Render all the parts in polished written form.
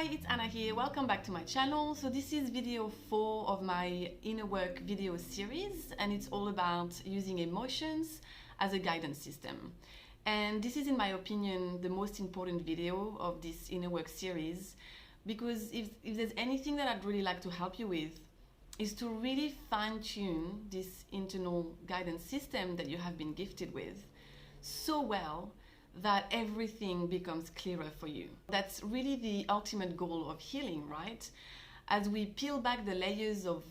Hi, it's Anna here. Welcome back to my channel. So this is video 4 of my inner work video series, and it's all about using emotions as a guidance system. And this is, in my opinion, the most important video of this inner work series, because if there's anything that I'd really like to help you with is to really fine-tune this internal guidance system that you have been gifted with so well that everything becomes clearer for you. That's really the ultimate goal of healing, right? As we peel back the layers of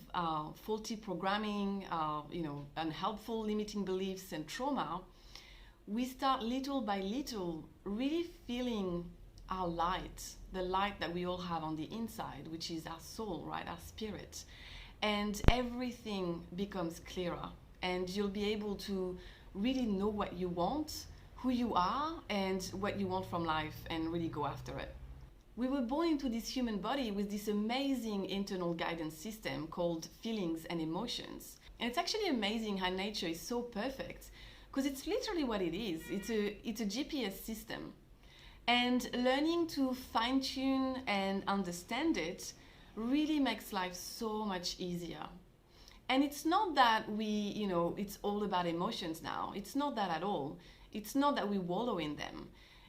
faulty programming, unhelpful limiting beliefs and trauma, we start little by little really feeling our light, the light that we all have on the inside, which is our soul, right? Our spirit. And everything becomes clearer, and you'll be able to really know what you want, who you are, and what you want from life, and really go after it. We were born into this human body with this amazing internal guidance system called feelings and emotions. And it's actually amazing how nature is so perfect, because it's literally what it is. It's a GPS system. And learning to fine-tune and understand it really makes life so much easier. And it's not that it's all about emotions now. It's not that at all. It's not that we wallow in them.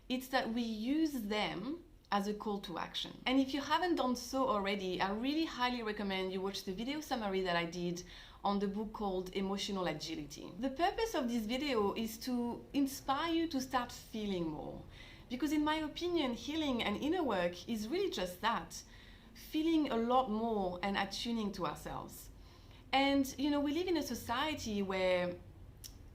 It's that we use them as a call to action. And if you haven't done so already, I really highly recommend you watch the video summary that I did on the book called Emotional Agility. The purpose of this video is to inspire you to start feeling more. Because in my opinion, healing and inner work is really just that. Feeling a lot more and attuning to ourselves. And we live in a society where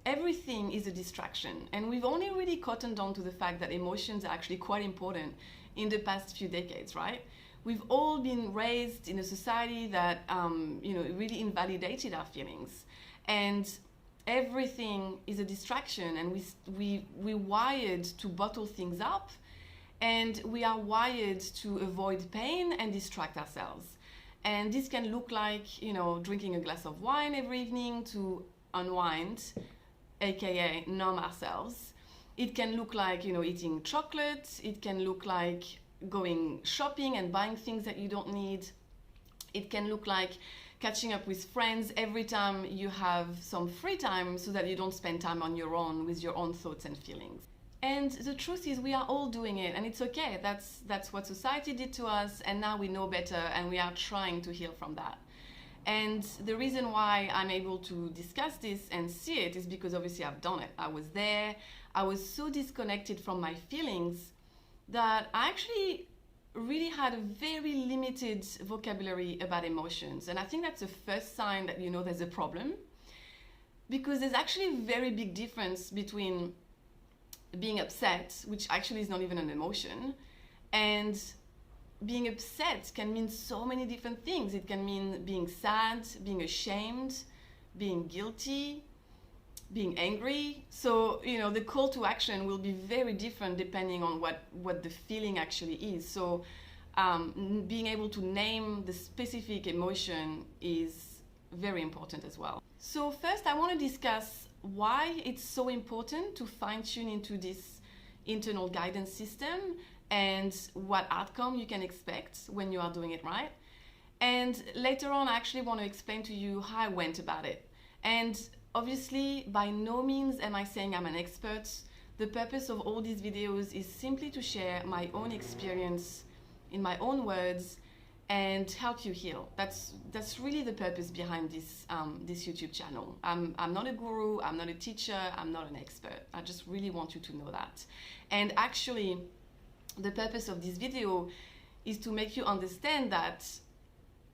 everything is a distraction, and we've only really cottoned on to the fact that emotions are actually quite important in the past few decades, right? We've all been raised in a society that really invalidated our feelings, and everything is a distraction, and we're wired to bottle things up, and we are wired to avoid pain and distract ourselves. And this can look like drinking a glass of wine every evening to unwind, aka numb ourselves. It can look like eating chocolate. It can look like going shopping and buying things that you don't need. It can look like catching up with friends every time you have some free time, so that you don't spend time on your own with your own thoughts and feelings. And the truth is, we are all doing it, and it's okay. That's what society did to us, and now we know better, and we are trying to heal from that. And the reason why I'm able to discuss this and see it is because obviously I've done it. I was there. I was so disconnected from my feelings that I actually really had a very limited vocabulary about emotions. And I think that's the first sign that there's a problem, because there's actually a very big difference between being upset, which actually is not even an emotion, and being upset can mean so many different things. It can mean being sad, being ashamed, being guilty, being angry. So, the call to action will be very different depending on what the feeling actually is. So, being able to name the specific emotion is very important as well. So first, I want to discuss why it's so important to fine-tune into this internal guidance system and what outcome you can expect when you are doing it right. And later on, I actually want to explain to you how I went about it. And obviously, by no means am I saying I'm an expert. The purpose of all these videos is simply to share my own experience in my own words and help you heal. That's really the purpose behind this YouTube channel. I'm not a guru, I'm not a teacher, I'm not an expert. I just really want you to know that. And actually, the purpose of this video is to make you understand that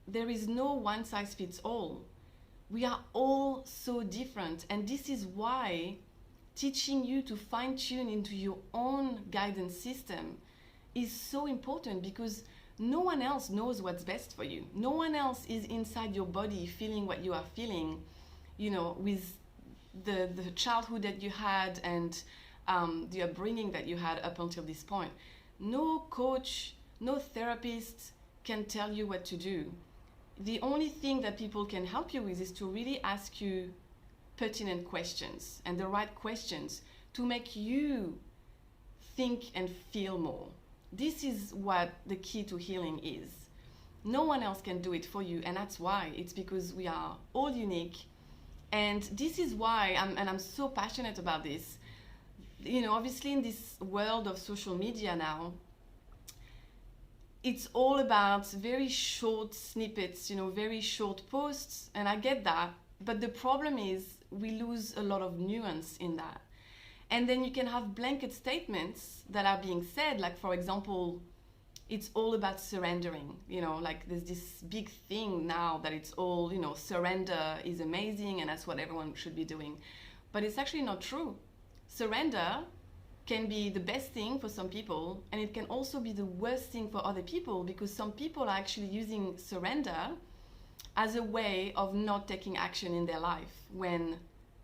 there is no one size fits all. We are all so different, and this is why teaching you to fine-tune into your own guidance system is so important, because no one else knows what's best for you. No one else is inside your body feeling what you are feeling, with the childhood that you had and the upbringing that you had up until this point. No coach, no therapist can tell you what to do. The only thing that people can help you with is to really ask you pertinent questions, and the right questions to make you think and feel more. This is what the key to healing is. No one else can do it for you, and that's why. It's because we are all unique, and this is why I'm so passionate about this. You know, obviously in this world of social media now, it's all about very short snippets, you know, very short posts, and I get that. But the problem is we lose a lot of nuance in that. And then you can have blanket statements that are being said, like, for example, it's all about surrendering. You know, like there's this big thing now that it's all, you know, surrender is amazing and that's what everyone should be doing. But it's actually not true. Surrender can be the best thing for some people, and it can also be the worst thing for other people, because some people are actually using surrender as a way of not taking action in their life when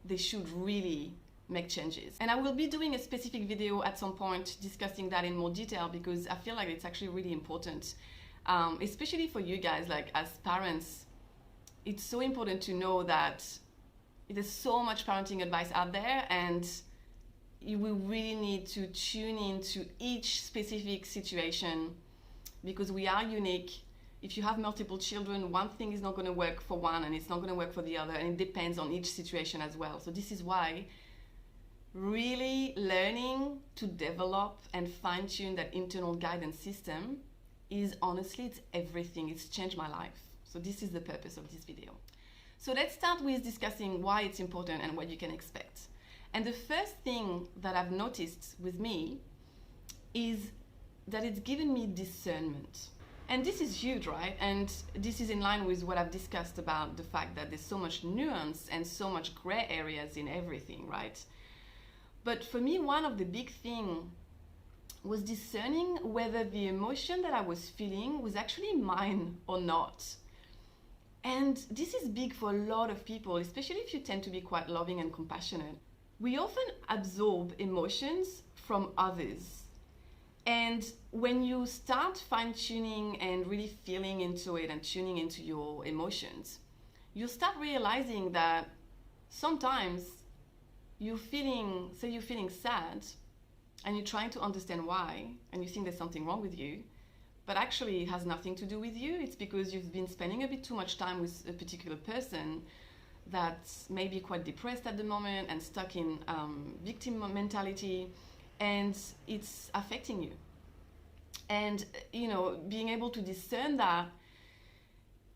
they should really make changes. And I will be doing a specific video at some point discussing that in more detail, because I feel like it's actually really important, especially for you guys, like as parents. It's so important to know that there's so much parenting advice out there, and you will really need to tune into each specific situation, because we are unique. If you have multiple children, one thing is not going to work for one and it's not going to work for the other, and it depends on each situation as well. So this is why really learning to develop and fine-tune that internal guidance system is, honestly, it's everything. It's changed my life. So this is the purpose of this video. So let's start with discussing why it's important and what you can expect. And the first thing that I've noticed with me is that it's given me discernment. And this is huge, right? And this is in line with what I've discussed about the fact that there's so much nuance and so much gray areas in everything, right? But for me, one of the big things was discerning whether the emotion that I was feeling was actually mine or not. And this is big for a lot of people, especially if you tend to be quite loving and compassionate. We often absorb emotions from others. And when you start fine-tuning and really feeling into it and tuning into your emotions, you start realizing that sometimes you're feeling sad and you're trying to understand why, and you think there's something wrong with you, but actually it has nothing to do with you. It's because you've been spending a bit too much time with a particular person that's maybe quite depressed at the moment and stuck in victim mentality, and it's affecting you. And, you know, being able to discern that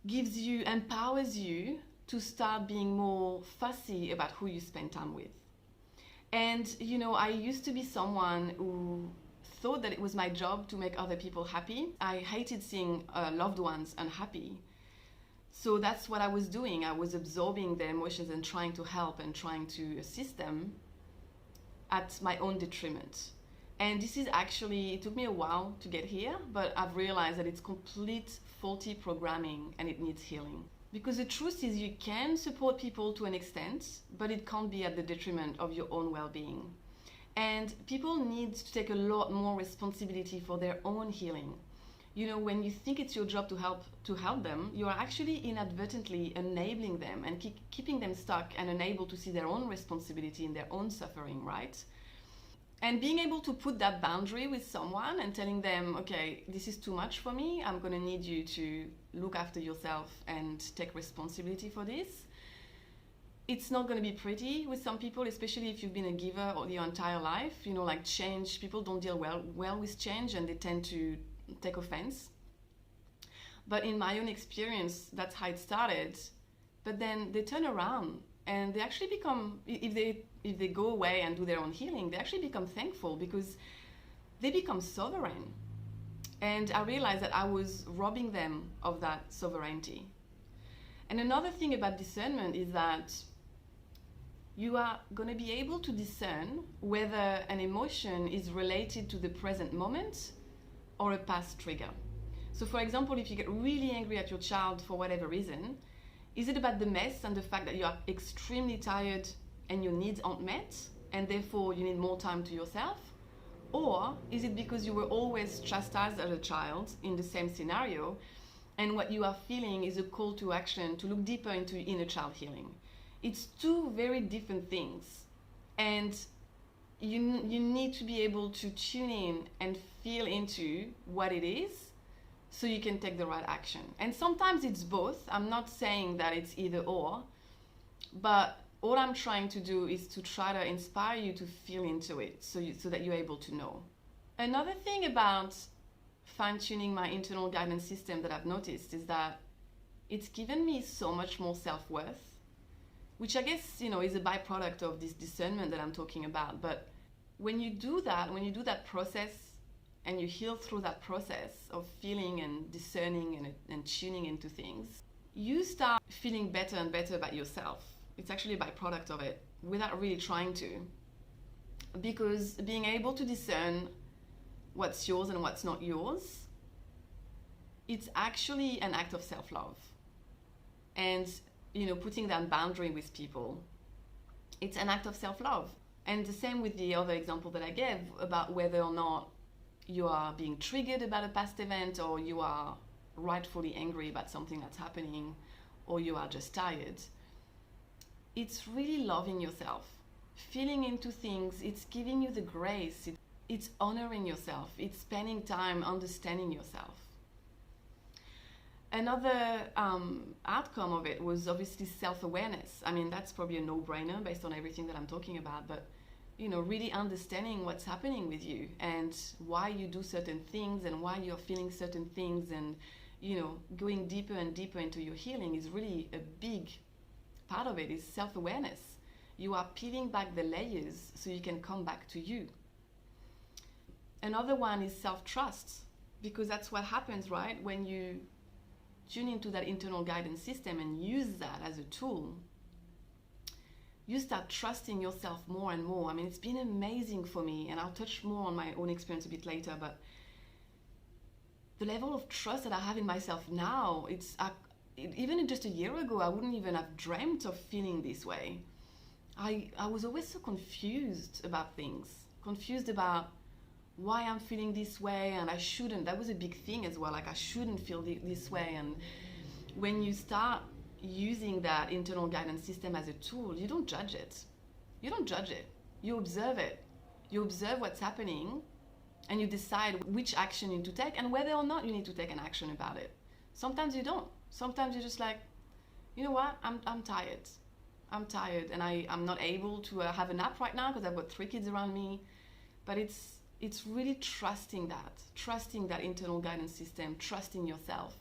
empowers you to start being more fussy about who you spend time with. And, you know, I used to be someone who thought that it was my job to make other people happy. I hated seeing loved ones unhappy. So that's what I was doing. I was absorbing their emotions and trying to help and trying to assist them at my own detriment. And this is actually, it took me a while to get here, but I've realized that it's complete faulty programming and it needs healing. Because the truth is you can support people to an extent, but it can't be at the detriment of your own well-being. And people need to take a lot more responsibility for their own healing. You know, when you think it's your job to help them, you are actually inadvertently enabling them and keeping them stuck and unable to see their own responsibility in their own suffering, right? And being able to put that boundary with someone and telling them, okay, this is too much for me, I'm going to need you to look after yourself and take responsibility for this. It's not going to be pretty with some people, especially if you've been a giver all your entire life. You know, like change, people don't deal well with change and they tend to take offense. But in my own experience, that's how it started. But then they turn around and they actually become, if they go away and do their own healing, they actually become thankful because they become sovereign. And I realized that I was robbing them of that sovereignty. And another thing about discernment is that you are going to be able to discern whether an emotion is related to the present moment or a past trigger. So for example, if you get really angry at your child for whatever reason, is it about the mess and the fact that you are extremely tired and your needs aren't met and therefore you need more time to yourself? Or is it because you were always chastised as a child in the same scenario and what you are feeling is a call to action to look deeper into inner child healing? It's two very different things, and you need to be able to tune in and feel into what it is so you can take the right action. And sometimes it's both. I'm not saying that it's either or, but all I'm trying to do is to try to inspire you to feel into it so that you're able to know. Another thing about fine-tuning my internal guidance system that I've noticed is that it's given me so much more self-worth, which I guess, is a byproduct of this discernment that I'm talking about. But when you do that process and you heal through that process of feeling and discerning and tuning into things, you start feeling better and better about yourself. It's actually a byproduct of it without really trying to. Because being able to discern what's yours and what's not yours, it's actually an act of self-love. And, putting that boundary with people, it's an act of self-love. And the same with the other example that I gave about whether or not you are being triggered about a past event, or you are rightfully angry about something that's happening, or you are just tired. It's really loving yourself, feeling into things. It's giving you the grace. It's honoring yourself. It's spending time understanding yourself. Another outcome of it was obviously self-awareness. I mean, that's probably a no-brainer based on everything that I'm talking about, but really understanding what's happening with you and why you do certain things and why you're feeling certain things, and going deeper and deeper into your healing is really a big part of it. Is self-awareness. You are peeling back the layers so you can come back to you. Another one is self-trust, because that's what happens, right? When you tune into that internal guidance system and use that as a tool, you start trusting yourself more and more. I mean, it's been amazing for me, and I'll touch more on my own experience a bit later, but the level of trust that I have in myself now, even just a year ago, I wouldn't even have dreamt of feeling this way. I was always so confused about things, confused about why I'm feeling this way, and I shouldn't. That was a big thing as well, like I shouldn't feel this way. And when you start using that internal guidance system as a tool, you don't judge it. You don't judge it. You observe it. You observe what's happening, and you decide which action you need to take and whether or not you need to take an action about it. Sometimes you don't. Sometimes you're just like, you know what, I'm tired. I'm tired, and I'm not able to have a nap right now because I've got 3 kids around me. But it's really trusting that internal guidance system, trusting yourself.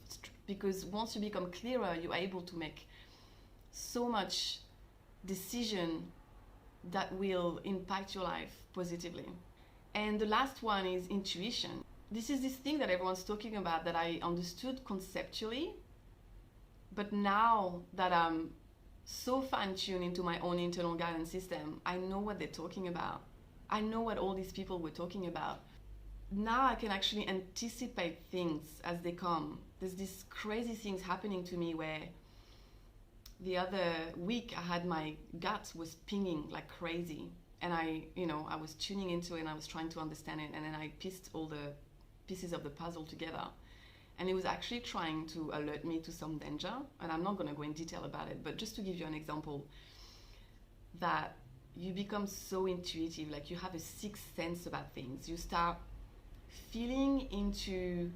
Because once you become clearer, you're able to make so much decision that will impact your life positively. And the last one is intuition. This is this thing that everyone's talking about that I understood conceptually, but now that I'm so fine-tuned into my own internal guidance system, I know what they're talking about. I know what all these people were talking about. Now I can actually anticipate things as they come. There's these crazy things happening to me where the other week I had my gut was pinging like crazy, and I was tuning into it and I was trying to understand it, and then I pieced all the pieces of the puzzle together, and it was actually trying to alert me to some danger. And I'm not going to go in detail about it, but just to give you an example, that you become so intuitive, like you have a sixth sense about things. You start feeling into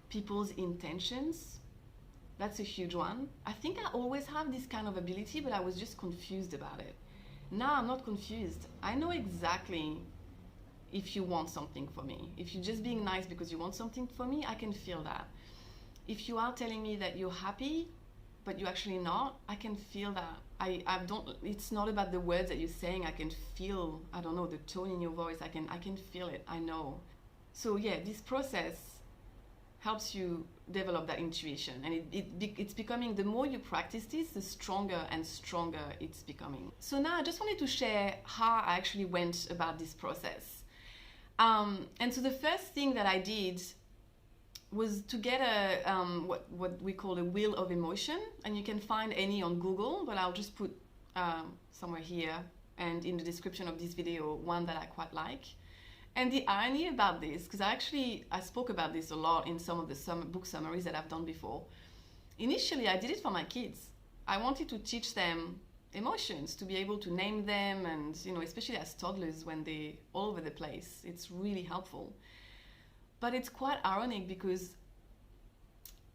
people's intentions. That's a huge one. I think I always have this kind of ability, but I was just confused about it. Now I'm not confused. I know exactly if you want something for me. If you're just being nice because you want something for me, I can feel that. If you are telling me that you're happy, but you're actually not, I can feel that. It's not about the words that you're saying. I can feel, the tone in your voice. I can feel it. I know. So yeah, this process helps you develop that intuition, and it's becoming, the more you practice this, the stronger and stronger it's becoming. So now I just wanted to share how I actually went about this process. And so the first thing that I did was to get what we call a wheel of emotion, and you can find any on Google, but I'll just put somewhere here and in the description of this video one that I quite like. And the irony about this, because I spoke about this a lot in some of the book summaries that I've done before. Initially, I did it for my kids. I wanted to teach them emotions, to be able to name them, and especially as toddlers when they're all over the place, it's really helpful. But it's quite ironic because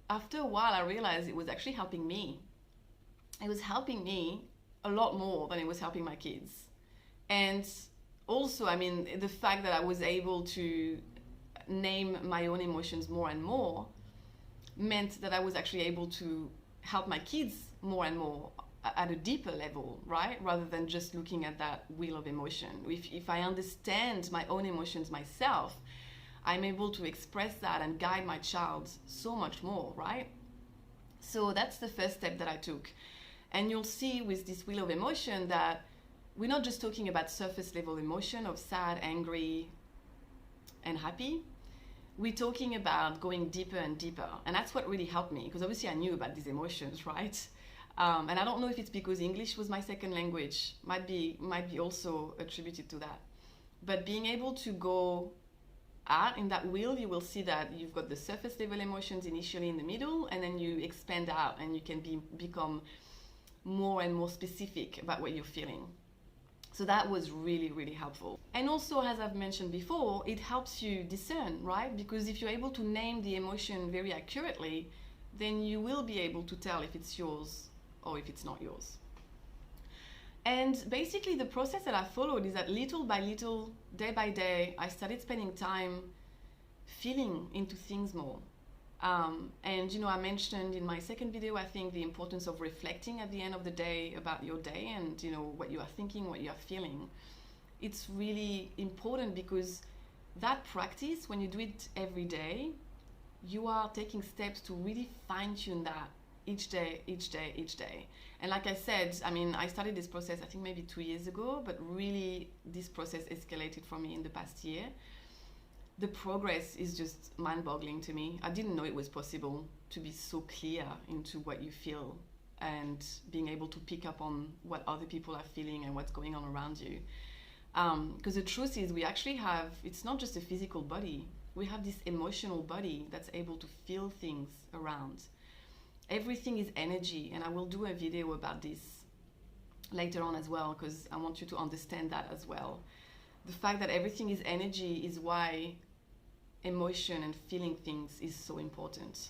after a while I realized it was actually helping me. It was helping me a lot more than it was helping my kids. And also, I mean, the fact that I was able to name my own emotions more and more meant that I was actually able to help my kids more and more at a deeper level, right? Rather than just looking at that wheel of emotion. If I understand my own emotions myself, I'm able to express that and guide my child so much more, right? So that's the first step that I took. And you'll see with this wheel of emotion that we're not just talking about surface level emotion of sad, angry, and happy. We're talking about going deeper and deeper. And that's what really helped me, because obviously I knew about these emotions, right? And I don't know if it's because English was my second language, might be also attributed to that. But being able to go out in that wheel, you will see that you've got the surface level emotions initially in the middle, and then you expand out and you can become more and more specific about what you're feeling. So that was really, really helpful. And also, as I've mentioned before, it helps you discern, right? Because if you're able to name the emotion very accurately, then you will be able to tell if it's yours or if it's not yours. And basically the process that I followed is that little by little, day by day, I started spending time feeling into things more. And you know, I mentioned in my second video, I think, the importance of reflecting at the end of the day about your day and, you know, what you are thinking, what you are feeling. It's really important because that practice, when you do it every day, you are taking steps to really fine-tune that each day, each day, each day. And like I said, I mean, I started this process, I think maybe 2 years ago, but really this process escalated for me in the past year. The progress is just mind-boggling to me. I didn't know it was possible to be so clear into what you feel and being able to pick up on what other people are feeling and what's going on around you. Because the truth is, we actually have, it's not just a physical body, we have this emotional body that's able to feel things around. Everything is energy, and I will do a video about this later on as well, because I want you to understand that as well. The fact that everything is energy is why emotion and feeling things is so important.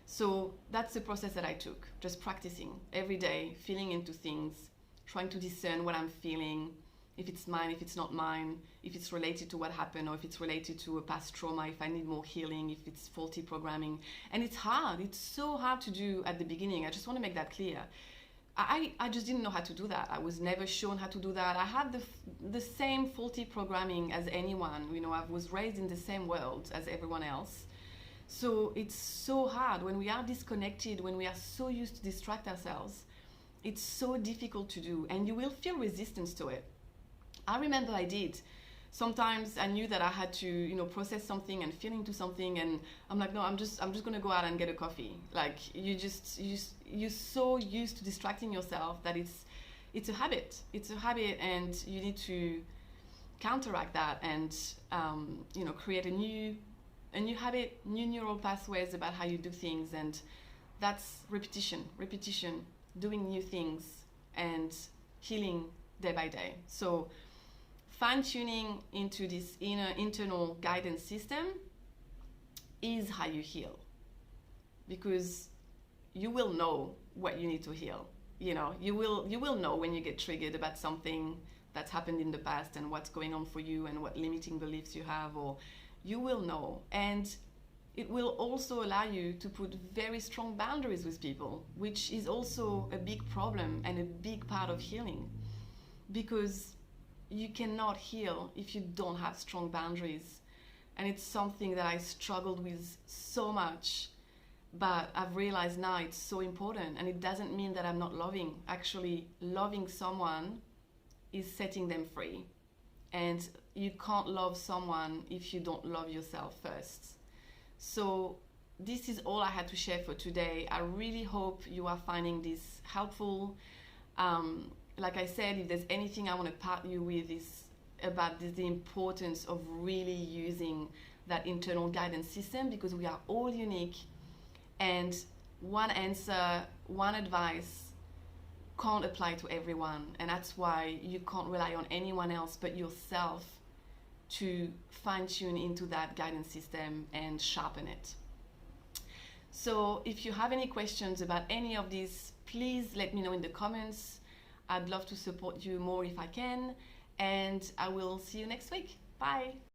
So that's the process that I took, just practicing every day, feeling into things, trying to discern what I'm feeling, if it's mine, if it's not mine, if it's related to what happened, or if it's related to a past trauma, if I need more healing, if it's faulty programming. And it's hard, it's so hard to do at the beginning. I just want to make that clear. I just didn't know how to do that. I was never shown how to do that. I had the same faulty programming as anyone. You know, I was raised in the same world as everyone else. So it's so hard when we are disconnected, when we are so used to distract ourselves. It's so difficult to do, and you will feel resistance to it. I remember I did. Sometimes I knew that I had to, you know, process something and feel into something, and I'm like, no, I'm just gonna go out and get a coffee. Like you're so used to distracting yourself that it's a habit. It's a habit, and you need to counteract that and you know, create a new habit, new neural pathways about how you do things, and that's repetition, doing new things and healing day by day. So fine-tuning into this internal guidance system is how you heal, because you will know what you need to heal. You know, you will know when you get triggered about something that's happened in the past and what's going on for you and what limiting beliefs you have, or you will know. And it will also allow you to put very strong boundaries with people, which is also a big problem and a big part of healing, because you cannot heal if you don't have strong boundaries. And it's something that I struggled with so much, but I've realized now it's so important. And it doesn't mean that I'm not loving. Actually, loving someone is setting them free. And you can't love someone if you don't love yourself first. So this is all I had to share for today. I really hope you are finding this helpful. Like I said, if there's anything I want to part you with is about the importance of really using that internal guidance system, because we are all unique, and one answer, one advice can't apply to everyone, and that's why you can't rely on anyone else but yourself to fine tune into that guidance system and sharpen it. So if you have any questions about any of these, please let me know in the comments. I'd love to support you more if I can, and I will see you next week. Bye.